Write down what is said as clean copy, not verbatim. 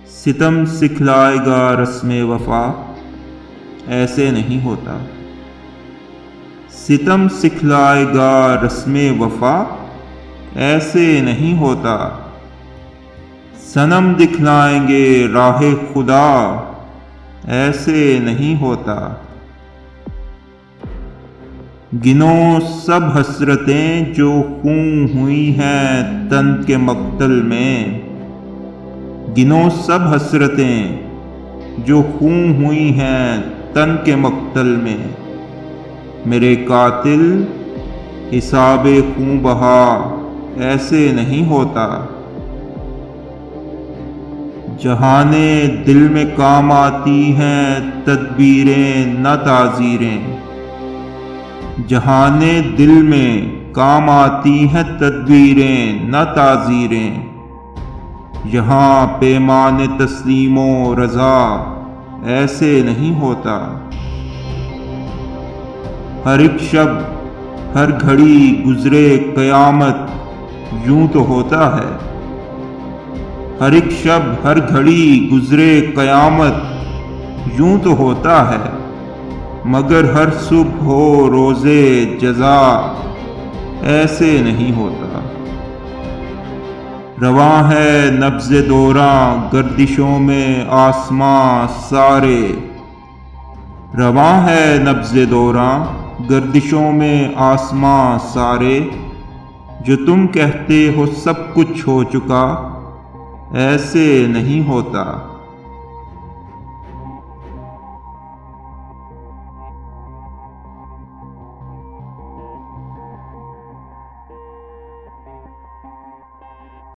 ستم سکھلائے گا رسم وفا، ایسے نہیں ہوتا۔ ستم سکھلائے گا رسم وفا، ایسے نہیں ہوتا۔ صنم دکھلائیں گے راہ خدا، ایسے نہیں ہوتا۔ گنو سب حسرتیں جو خوں ہوئی ہیں تن کے مقتل میں، گنو سب حسرتیں جو خوں ہوئی ہیں تن کے مقتل میں۔ میرے قاتل حساب خوں بہا، ایسے نہیں ہوتا۔ جہانے دل میں کام آتی ہیں تدبیریں نہ تعزیریں، جہانے دل میں کام آتی ہیں تدبیریں نہ تعزیریں۔ یہاں پیمان تسلیم و رضا، ایسے نہیں ہوتا۔ ہر ایک شب ہر گھڑی گزرے قیامت، یوں تو ہوتا ہے۔ ہر ایک شب ہر گھڑی گزرے قیامت، یوں تو ہوتا ہے۔ مگر ہر صبح ہو روزے جزا، ایسے نہیں ہوتا۔ رواں ہے نبض دوراں گردشوں میں آسماں سارے، رواں ہے نبض دوراں گردشوں میں آسماں سارے۔ جو تم کہتے ہو سب کچھ ہو چکا، ایسے نہیں ہوتا۔